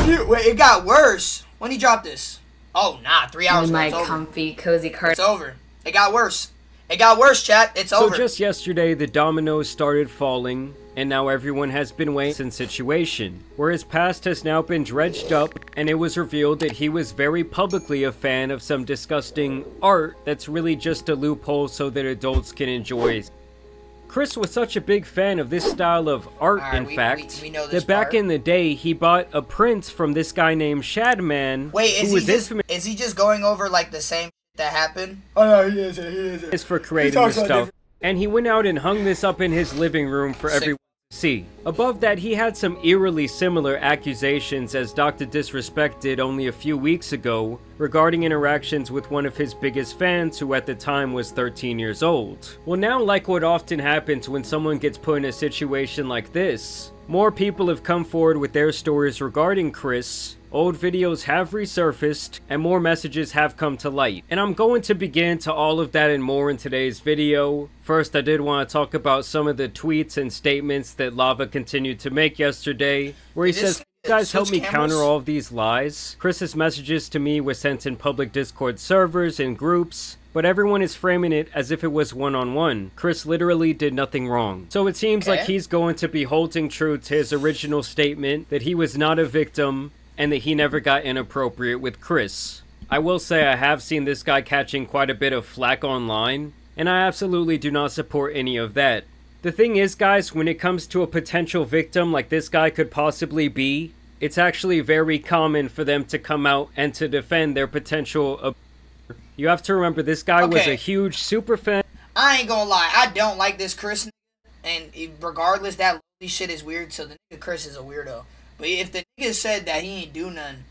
Wait, it got worse. When he dropped this? Oh, nah, 3 hours ago. In my comfy, cozy car. It's over. It got worse. It got worse, chat. It's over. So just yesterday, the dominoes started falling, and now everyone has been waiting in situation, where his past has now been dredged up, and it was revealed that he was very publicly a fan of some disgusting art that's really just a loophole so that adults can enjoy. Kris was such a big fan of this style of art, in fact, we know that back in the day, he bought a print from this guy named Shadman. Wait, is he just going over like the same that happened? Oh no, he is. For creating this stuff, and he went out and hung this up in his living room for everyone to see. Above that, he had some eerily similar accusations as Dr. Disrespect did only a few weeks ago regarding interactions with one of his biggest fans who at the time was 13 years old. Well, now, like what often happens when someone gets put in a situation like this, more people have come forward with their stories regarding Kris. Old videos have resurfaced, and more messages have come to light. And I'm going to begin to all of that and more in today's video. First, I did want to talk about some of the tweets and statements that Lava continued to make yesterday, where he says, "Guys, help me counter all of these lies. Kris's messages to me were sent in public Discord servers and groups, but everyone is framing it as if it was one-on-one. Kris literally did nothing wrong." So it seems like he's going to be holding true to his original statement that he was not a victim and that he never got inappropriate with Kris. I will say I have seen this guy catching quite a bit of flack online, and I absolutely do not support any of that. The thing is, guys, when it comes to a potential victim like this guy could possibly be, it's actually very common for them to come out and to defend their potential. You have to remember, this guy was a huge super fan. I ain't gonna lie, I don't like this Kris, and regardless, that shit is weird, so the nigga Kris is a weirdo. But if the nigga said that he ain't do nothing,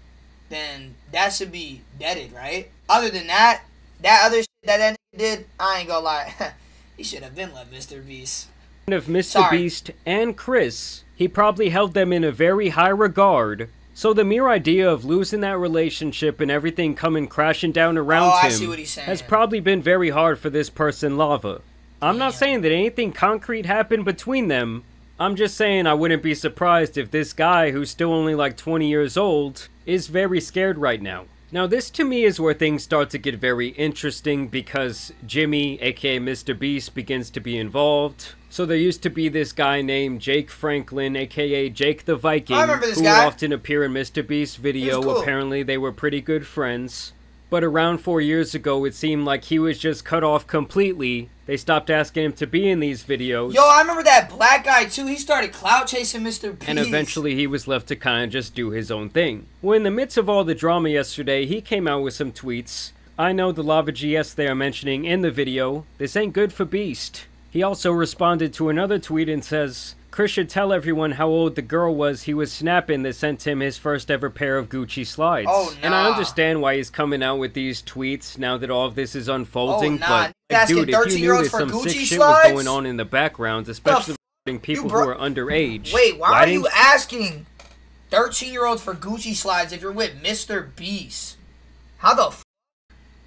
then that should be deaded, right? Other than that, that other shit that nigga did, I ain't gonna lie, he should have been let Mr. Beast. Of Mr. Beast and Kris, he probably held them in a very high regard. So the mere idea of losing that relationship and everything coming crashing down around him has probably been very hard for this person, Lava. I'm not saying that anything concrete happened between them. I'm just saying I wouldn't be surprised if this guy, who's still only like 20 years old, is very scared right now. Now this to me is where things start to get very interesting, because Jimmy, aka Mr. Beast, begins to be involved. So there used to be this guy named Jake Franklin, aka Jake the Viking, who would often appear in Mr. Beast's video. Apparently they were pretty good friends. But around 4 years ago, it seemed like he was just cut off completely. They stopped asking him to be in these videos. Yo, I remember that black guy too. He started clout chasing Mr. Beast. And eventually he was left to kind of just do his own thing. Well, in the midst of all the drama yesterday, he came out with some tweets. I know the Lava GS they are mentioning in the video. This ain't good for Beast. He also responded to another tweet and says, Kris should tell everyone how old the girl was he was snapping that sent him his first ever pair of Gucci slides. Oh, nah. And I understand why he's coming out with these tweets now that all of this is unfolding, oh, nah. but dude, if you knew that some Gucci sick shit slides? was going on in the background, especially people who are underage. Wait, why are you asking 13-year-olds for Gucci slides if you're with Mr. Beast? How the f***?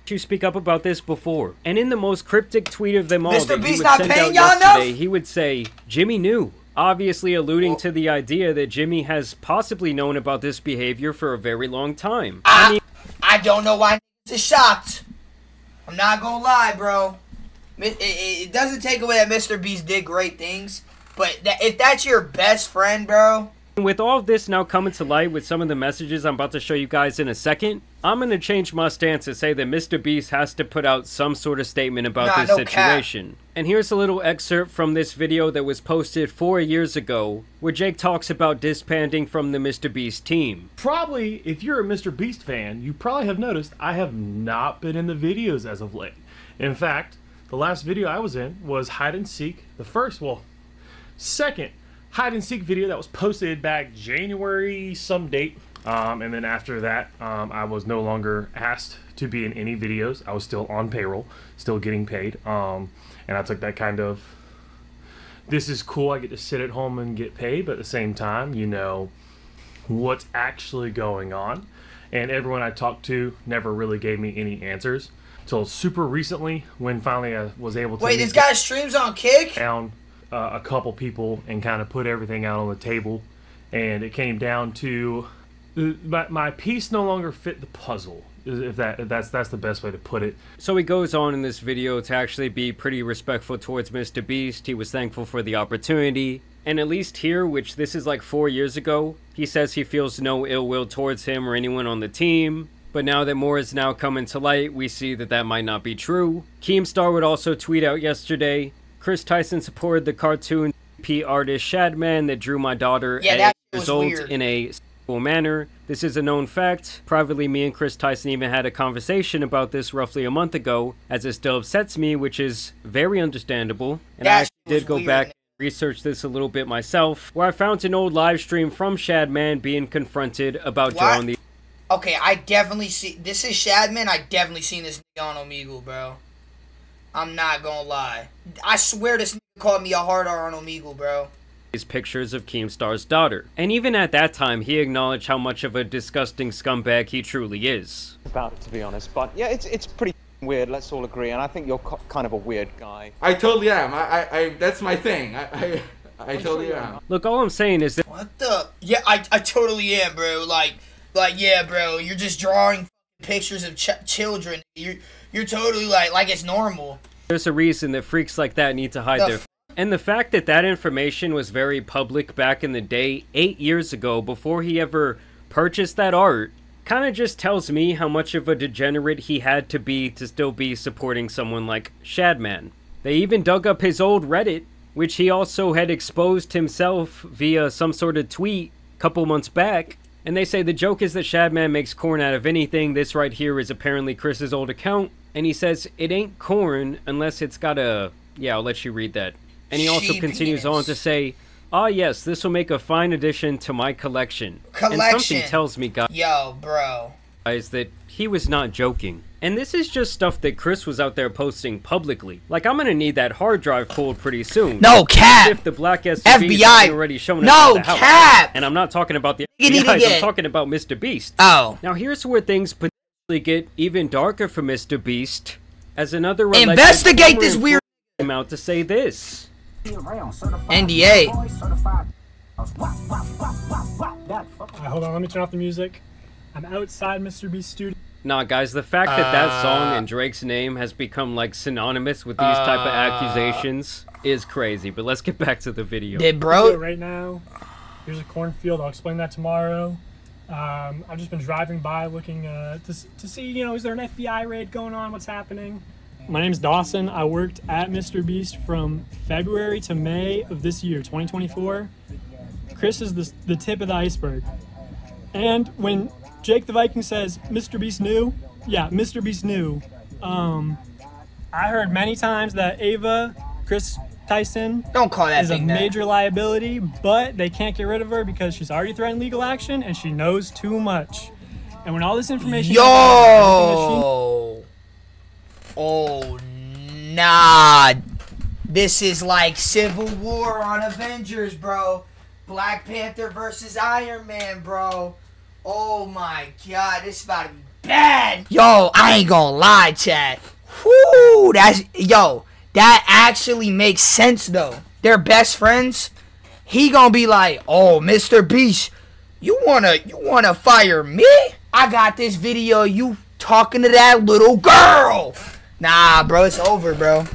You speak up about this before? And in the most cryptic tweet of them all Mr. that he Beast would not send paying out y'all yesterday, enough? he would say, Jimmy knew. Obviously alluding to the idea that Jimmy has possibly known about this behavior for a very long time. I don't know why is shocked. I'm not gonna lie, bro. It doesn't take away that Mr. Beast did great things, but if that's your best friend, bro. With all of this now coming to light with some of the messages I'm about to show you guys in a second, I'm going to change my stance and say that Mr. Beast has to put out some sort of statement about this situation. Cap. And here's a little excerpt from this video that was posted 4 years ago, where Jake talks about disbanding from the Mr. Beast team. Probably, if you're a Mr. Beast fan, you probably have noticed I have not been in the videos as of late. In fact, the last video I was in was Hide and Seek, second hide and seek video that was posted back January some date, and then after that I was no longer asked to be in any videos. I was still on payroll, still getting paid, and I took that kind of, this is cool, I get to sit at home and get paid, but at the same time, you know what's actually going on. And everyone I talked to never really gave me any answers until super recently, when finally I was able to this guy streams on Kick? Down a couple people and kind of put everything out on the table, and it came down to my piece no longer fit the puzzle. If that's the best way to put it. So he goes on in this video to actually be pretty respectful towards Mr. Beast. He was thankful for the opportunity. And at least here, which this is like 4 years ago, he says he feels no ill will towards him or anyone on the team. But now that more is now coming to light, we see that that might not be true. Keemstar would also tweet out yesterday, Kris Tyson supported the cartoon P artist Shadman that drew my daughter at 8 years old in a manner. This is a known fact. Privately, me and Kris Tyson even had a conversation about this roughly a month ago, as it still upsets me, which is very understandable. And I actually did go back and research this a little bit myself, where I found an old live stream from Shadman being confronted about drawing the... Okay, I definitely see... This is Shadman. I definitely seen this nigga on Omegle, bro. I'm not gonna lie. I swear this nigga called me a hard R on Omegle, bro. These pictures of Keemstar's daughter. And even at that time, he acknowledged how much of a disgusting scumbag he truly is. About it, to be honest, but yeah, it's pretty weird, let's all agree, and I think you're kind of a weird guy. I totally am. I that's my thing. I totally am. Look, all I'm saying is that... What the... Yeah, I totally am, bro. Like, yeah, bro, you're just drawing pictures of children. You're totally like it's normal. There's a reason that freaks like that need to hide their... And the fact that that information was very public back in the day, 8 years ago, before he ever purchased that art, kind of just tells me how much of a degenerate he had to be to still be supporting someone like Shadman. They even dug up his old Reddit, which he also had exposed himself via some sort of tweet a couple months back. And they say the joke is that Shadman makes corn out of anything. This right here is apparently Chris's old account. And he says, it ain't corn unless it's got a... Yeah, I'll let you read that. And he also continues on to say, ah yes, this will make a fine addition to my collection. And something tells me, guys, that he was not joking. And this is just stuff that Kris was out there posting publicly. Like, I'm gonna need that hard drive pulled pretty soon. No cap! If the black SUV is already showing up at the house. Cap! And I'm not talking about the FBI, I'm talking about Mr. Beast. Oh. Now here's where things potentially get even darker for Mr. Beast. As another investigate this weird came out to say this. NDA. Hold on, let me turn off the music. I'm outside Mr. Beast's studio. Nah, guys, the fact that that song and Drake's name has become, like, synonymous with these type of accusations is crazy. But let's get back to the video. Right now, here's a cornfield. I'll explain that tomorrow. I've just been driving by looking to see, you know, is there an FBI raid going on? What's happening? My name's Dawson. I worked at Mr. Beast from February to May of this year, 2024. Kris is the tip of the iceberg. And when Jake the Viking says, Mr. Beast knew, yeah, Mr. Beast knew. I heard many times that Ava, Kris Tyson, don't call that is a major liability, but they can't get rid of her because she's already threatened legal action and she knows too much. And when all this information... Oh, nah. This is like Civil War on Avengers, bro. Black Panther versus Iron Man, bro. Oh my god, this is about to be bad. Yo, I ain't gonna lie, chat. Whoo, that actually makes sense, though. They're best friends. He gonna be like, oh, Mr. Beast, you wanna fire me? I got this video of you talking to that little girl. Nah, bro, it's over, bro.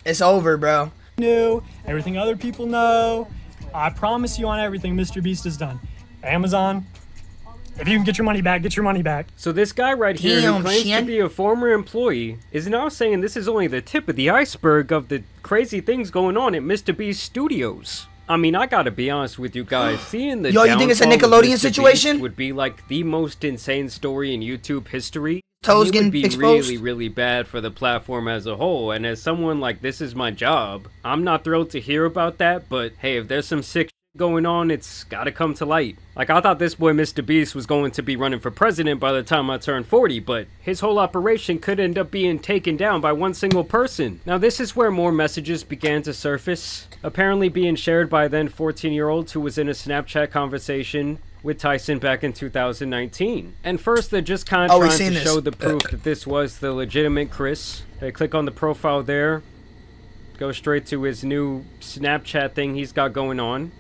It's over, bro. Knew everything other people know. I promise you on everything Mr. Beast has done. Amazon, if you can get your money back, get your money back. So this guy right here who claims to be a former employee is now saying this is only the tip of the iceberg of the crazy things going on at Mr. Beast Studios. I mean, I gotta be honest with you guys. Seeing the you think it's a Nickelodeon situation? Would be like the most insane story in YouTube history. Toes it would be exposed. really, really bad for the platform as a whole. And as someone like, this is my job, I'm not thrilled to hear about that. But hey, if there's some sick shit going on, it's gotta come to light. Like, I thought this boy Mr. Beast was going to be running for president by the time I turned 40, but his whole operation could end up being taken down by one single person. Now this is where more messages began to surface, apparently being shared by a then 14-year-old who was in a Snapchat conversation with Tyson back in 2019. And first, they're just kind of trying to show the proof that this was the legitimate Kris. They click on the profile there, go straight to his new Snapchat thing he's got going on.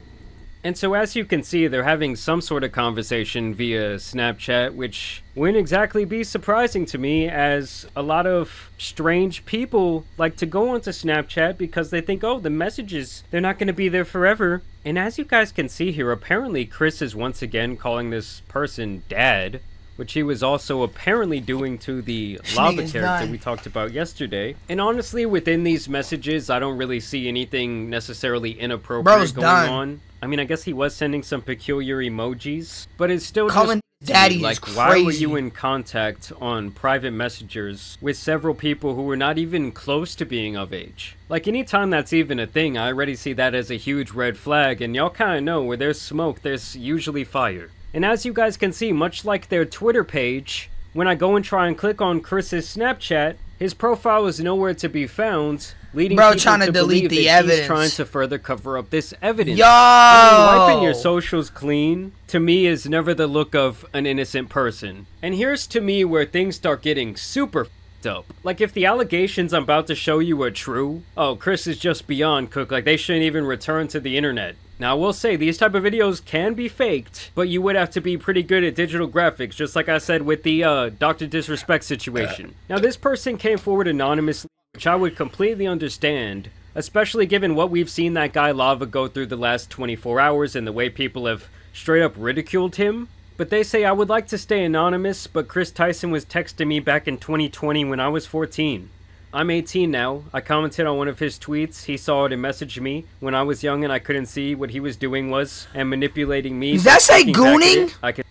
And so as you can see, they're having some sort of conversation via Snapchat, which wouldn't exactly be surprising to me, as a lot of strange people like to go onto Snapchat because they think, oh, the messages, they're not going to be there forever. And as you guys can see here, apparently Kris is once again calling this person dad, which he was also apparently doing to the lava character we talked about yesterday. And honestly, within these messages, I don't really see anything necessarily inappropriate going on. I mean, I guess he was sending some peculiar emojis, but it's still calling daddy like, is crazy. why were you in contact on private messengers with several people who were not even close to being of age? Like, anytime that's even a thing, I already see that as a huge red flag, and y'all kind of know where there's smoke, there's usually fire. And as you guys can see, much like their Twitter page, when I go and try and click on Kris's Snapchat, his profile is nowhere to be found, leading people trying to delete the evidence. He's trying to further cover up this evidence. Yo! I mean, wiping your socials clean, to me, is never the look of an innocent person. And here's to me where things start getting super f***ed up. Like, if the allegations I'm about to show you are true, oh, Kris is just beyond cooked, like they shouldn't even return to the internet. Now, I will say, these type of videos can be faked, but you would have to be pretty good at digital graphics, just like I said with the Dr. Disrespect situation. Now, this person came forward anonymously, which I would completely understand, especially given what we've seen that guy Lava go through the last 24 hours and the way people have straight up ridiculed him. But they say, I would like to stay anonymous, but Kris Tyson was texting me back in 2020 when I was 14. I'm 18 now. I commented on one of his tweets. He saw it and messaged me when I was young and I couldn't see what he was doing was and manipulating me. Does that say gooning? I can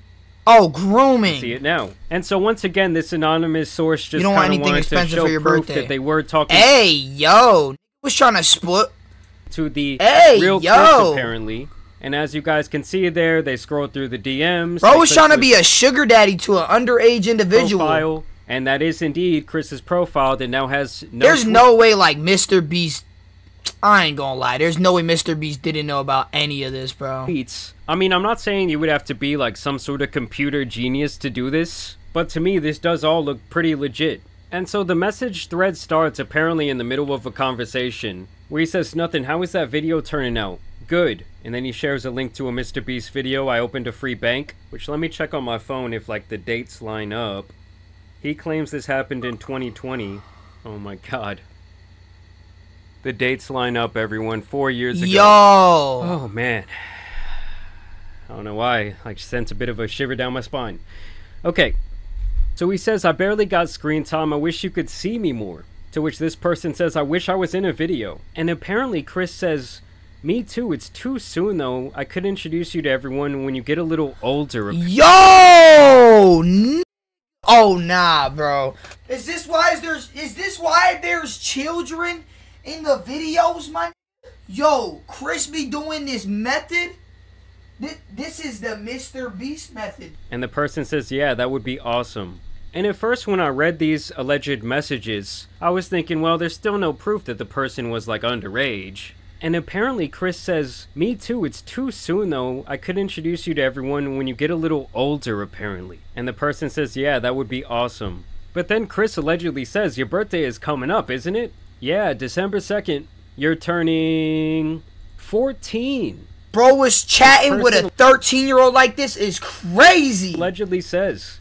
grooming. See it now. And so once again, this anonymous source just kind of wanted to show proof birthday. That they were talking. Hey, yo, was trying to split to the real Kris apparently. And as you guys can see there, they scroll through the DMs. Bro was trying to be a sugar daddy to an underage individual. Profile. And that is indeed Kris's profile that now has no... There's no way, like, mrbeast... I ain't gonna lie. There's no way mrbeast didn't know about any of this, bro. I mean, I'm not saying you would have to be, like, some sort of computer genius to do this. But to me, this does all look pretty legit. And so the message thread starts apparently in the middle of a conversation, where he says, nothing, how is that video turning out? Good. And then he shares a link to a mrbeast video. I opened a free bank. Which, let me check on my phone if, like, the dates line up. He claims this happened in 2020. Oh my god. The dates line up, everyone. 4 years ago. Yo! Oh man. I don't know why. I sent a bit of a shiver down my spine. Okay. So he says, I barely got screen time. I wish you could see me more. To which this person says, I wish I was in a video. And apparently Kris says, me too. It's too soon though. I could introduce you to everyone when you get a little older. Yo! Oh nah, bro. Is this why there's children in the videos, man? Yo, Kris be doing this method. This is the mrbeast method. And the person says, yeah, that would be awesome. And at first when I read these alleged messages, I was thinking, well, there's still no proof that the person was like underage. And apparently Kris says, me too, it's too soon though. I could introduce you to everyone when you get a little older, apparently. And the person says, yeah, that would be awesome. But then Kris allegedly says, your birthday is coming up, isn't it? Yeah, December 2nd. You're turning 14. Bro was chatting with a 13-year-old like this is crazy. Allegedly says,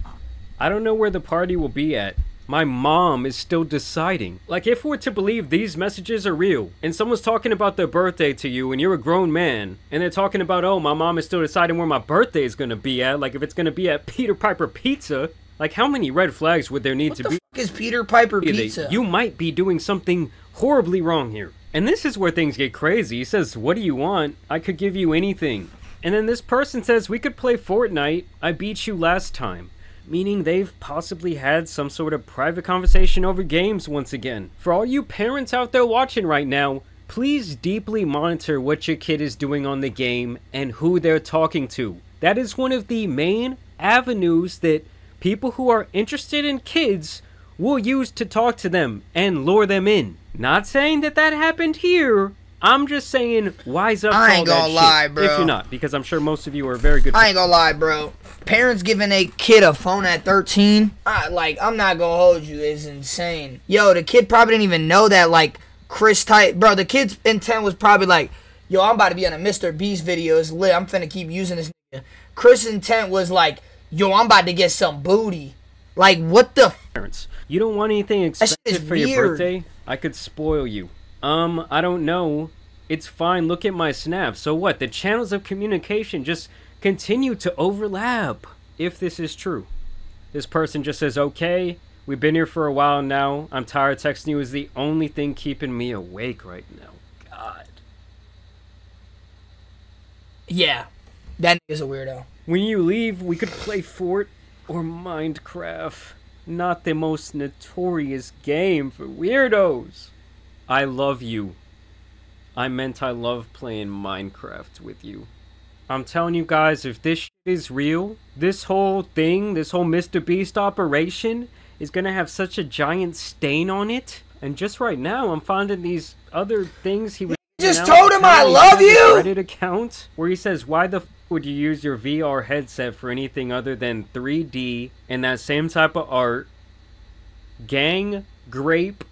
I don't know where the party will be at. My mom is still deciding. Like, if we're to believe these messages are real, and someone's talking about their birthday to you, and you're a grown man, and they're talking about, oh, my mom is still deciding where my birthday is gonna be at, like if it's gonna be at Peter Piper Pizza, like how many red flags would there need to be? What the fuck is Peter Piper Pizza? You might be doing something horribly wrong here. And this is where things get crazy. He says, what do you want? I could give you anything. And then this person says, we could play Fortnite. I beat you last time. Meaning they've possibly had some sort of private conversation over games once again. For all you parents out there watching right now, please deeply monitor what your kid is doing on the game and who they're talking to. That is one of the main avenues that people who are interested in kids will use to talk to them and lure them in. Not saying that that happened here. I'm just saying, wise up to all that shit. I ain't gonna lie, bro. If you're not, because I'm sure most of you are very good. I ain't gonna lie, bro. Parents giving a kid a phone at 13, I'm not gonna hold you, is insane. Yo, the kid probably didn't even know that, like, Kris Tyson, bro, the kid's intent was probably like, yo, I'm about to be on a Mr. Beast video. It's lit. I'm finna keep using this nigga. Chris' intent was like, yo, I'm about to get some booty. Like, what the Parents, you don't want anything expensive for your birthday? I could spoil you. I don't know. It's fine. Look at my snaps. So what? The channels of communication just continue to overlap. If this is true. This person just says, okay, we've been here for a while now. I'm tired. Texting you is the only thing keeping me awake right now. God. Yeah. That nigga's a weirdo. When you leave, we could play Fort or Minecraft. Not the most notorious game for weirdos. I love you. I meant I love playing Minecraft with you. I'm telling you guys, if this shit is real, this whole thing, this whole Mr. Beast operation is gonna have such a giant stain on it. And just right now, I'm finding these other things he was just told him I love you! Reddit account where he says, why the f would you use your VR headset for anything other than 3D and that same type of art? Gang, grape.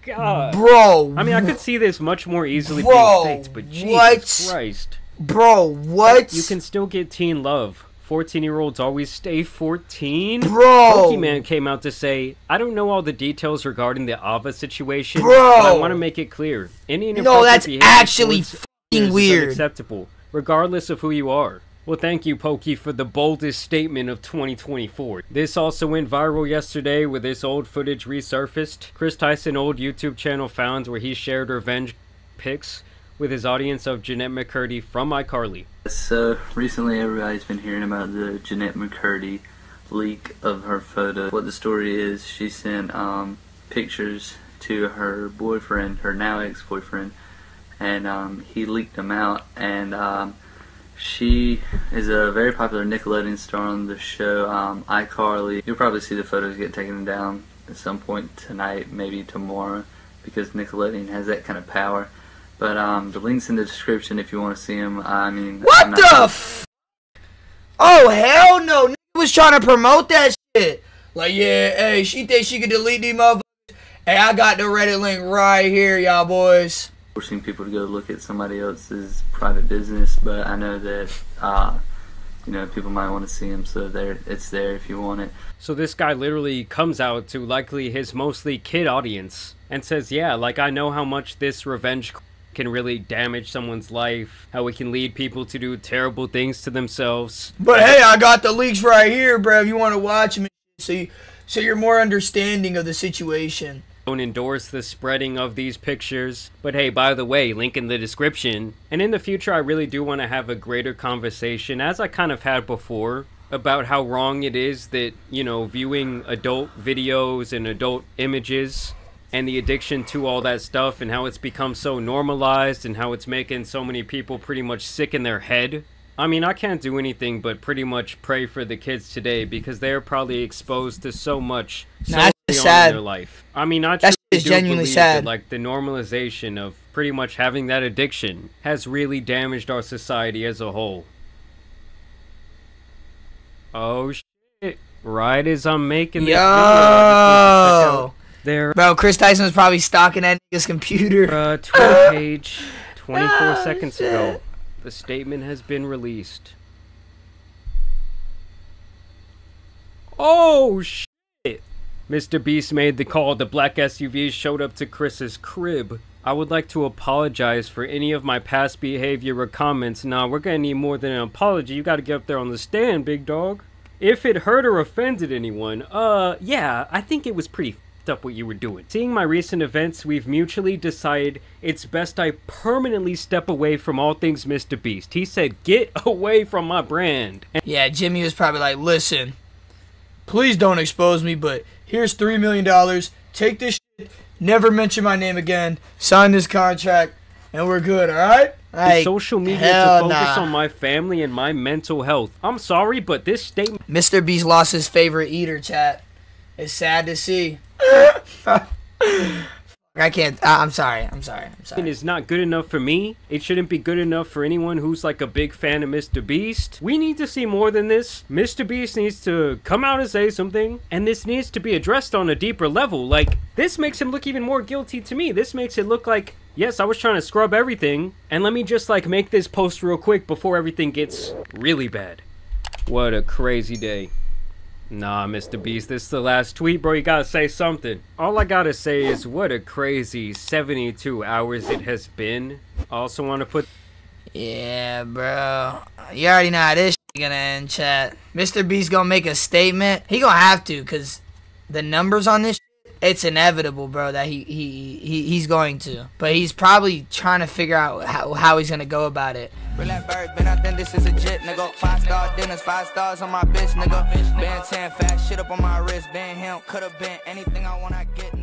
God. Bro. I mean, I could see this much more easily being faked, but Jesus Christ. Bro, what? You can still get teen love. 14-year-olds always stay 14. Bro. Pokemon came out to say, I don't know all the details regarding the Ava situation, but I want to make it clear. Any no, that's actually fucking weird. Is unacceptable, regardless of who you are. Well, thank you, Pokey, for the boldest statement of 2024. This also went viral yesterday with this old footage resurfaced. Kris Tyson old YouTube channel found where he shared revenge pics with his audience of Jeanette McCurdy from iCarly. So, recently everybody's been hearing about the Jeanette McCurdy leak of her photo. What the story is, she sent pictures to her boyfriend, her now ex-boyfriend, and he leaked them out, and she is a very popular Nickelodeon star on the show iCarly. You'll probably see the photos get taken down at some point tonight, maybe tomorrow, because Nickelodeon has that kind of power. But the link's in the description if you want to see them. I mean, what the f? Oh hell no! Nigga was trying to promote that shit. Like, yeah, hey, she thinks she could delete these motherfuckers. Hey, I got the Reddit link right here, y'all boys. Forcing people to go look at somebody else's private business, but I know that you know, people might want to see them, so it's there if you want it. So this guy literally comes out to likely his mostly kid audience and says, yeah, like, I know how much this revenge can really damage someone's life, how it can lead people to do terrible things to themselves. But hey, I got the leaks right here, bro, if you want to watch them, so you're more understanding of the situation. Don't endorse the spreading of these pictures, but hey, by the way, link in the description. And in the future, I really do want to have a greater conversation, as I kind of had before, about how wrong it is that, you know, viewing adult videos and adult images and the addiction to all that stuff, and how it's become so normalized, and how it's making so many people pretty much sick in their head. I mean, I can't do anything but pretty much pray for the kids today, because they're probably exposed to so much so early on in their life. I mean, I truly do genuinely believe sad. that, like, the normalization of pretty much having that addiction has really damaged our society as a whole. Oh shit! Right as I'm making this video, there. Bro, Kris Tyson was probably stalking that nigga's computer. Twitter page 24 seconds ago. The statement has been released. Oh shit! Mr. Beast made the call. The black SUV showed up to Chris's crib. I would like to apologize for any of my past behavior or comments. Nah, we're gonna need more than an apology. You gotta get up there on the stand, big dog. If it hurt or offended anyone, yeah, I think it was pretty up what you were doing. Seeing my recent events, we've mutually decided it's best I permanently step away from all things Mr. Beast. He said, get away from my brand. Yeah, Jimmy was probably like, listen, please don't expose me, but here's $3 million. Take this shit, never mention my name again, sign this contract, and we're good, alright? Like, social media to focus on my family and my mental health. I'm sorry, but this statement... Mr. Beast lost his favorite eater, chat. It's sad to see. I can't. I'm sorry. It's not good enough for me. It shouldn't be good enough for anyone who's like a big fan of Mr. Beast. We need to see more than this. Mr. Beast needs to come out and say something, and this needs to be addressed on a deeper level. Like, this makes him look even more guilty to me. This makes it look like Yes, I was trying to scrub everything, and let me just like make this post real quick before everything gets really bad. What a crazy day. Nah, Mr. Beast, this is the last tweet, bro. You gotta say something. All I gotta say is what a crazy 72 hours it has been. I also want to put... Yeah, bro. You already know how this shit gonna end, chat. Mr. Beast gonna make a statement. He gonna have to, because the numbers on this shit, it's inevitable, bro, that he's going to. But he's probably trying to figure out how he's gonna go about it. Relax, bird, been out, then this is a jet, nigga. 5-star dinners, 5 stars on my bitch, nigga. Been 10 fat shit up on my wrist, been him, could've been anything I wanna get.